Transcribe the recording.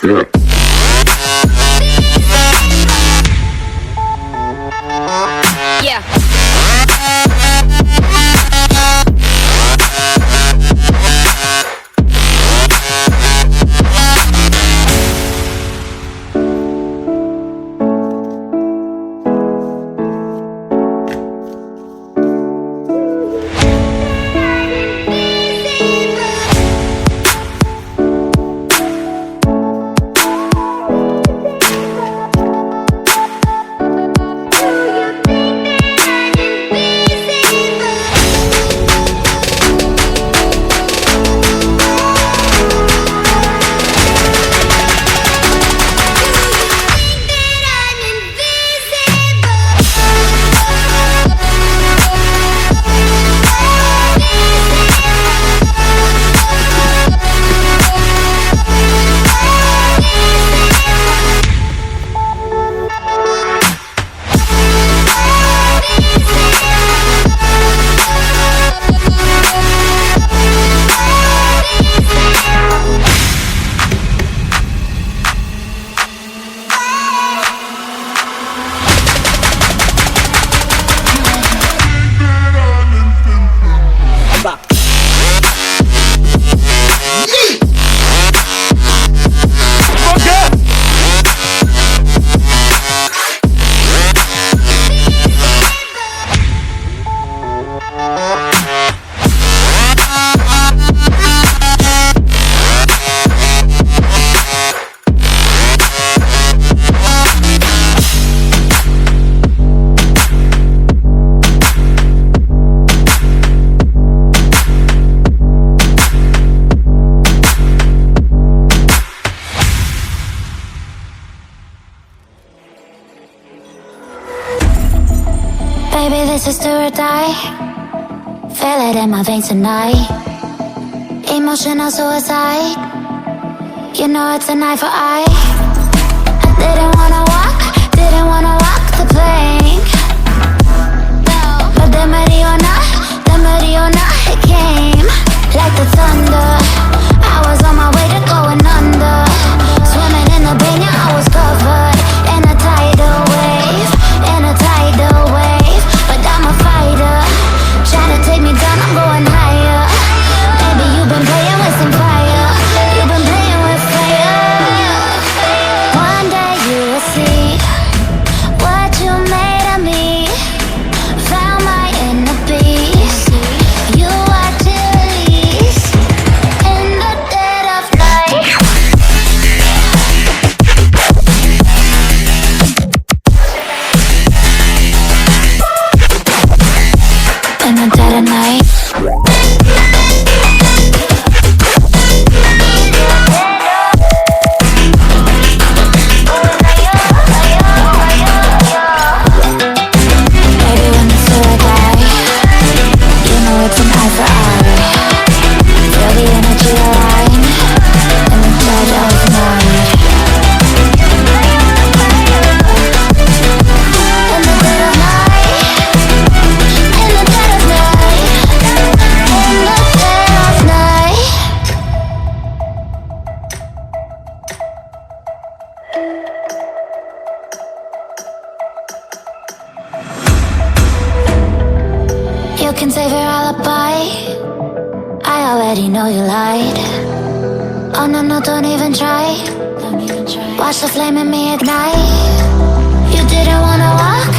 Yeah. Yeah. Baby, this is do or die. Feel it in my veins tonight. Emotional suicide. You know it's an eye for eye. I didn't wanna walk the plank. But the Mariona, it came like the thunder. I was on my way to going under. Swimming in the banya, I was covered in a tidal wave, But I'm a fighter, trying to take me down, I'm going higher. Baby, you've been playing with some fire. You've been playing with fire. One day you will see what you made of me. Found my inner beast. You are release in the dead of night. In the dead of night. Baby, when it's do or die, you know it's an eye for eye. Feel the energy align, in the dead of night. In the dead of night. In the dead of night. In the dead of night. You can save your alibi. I already know you lied. Oh no, don't even try. Watch the flame in me ignite. You didn't wanna walk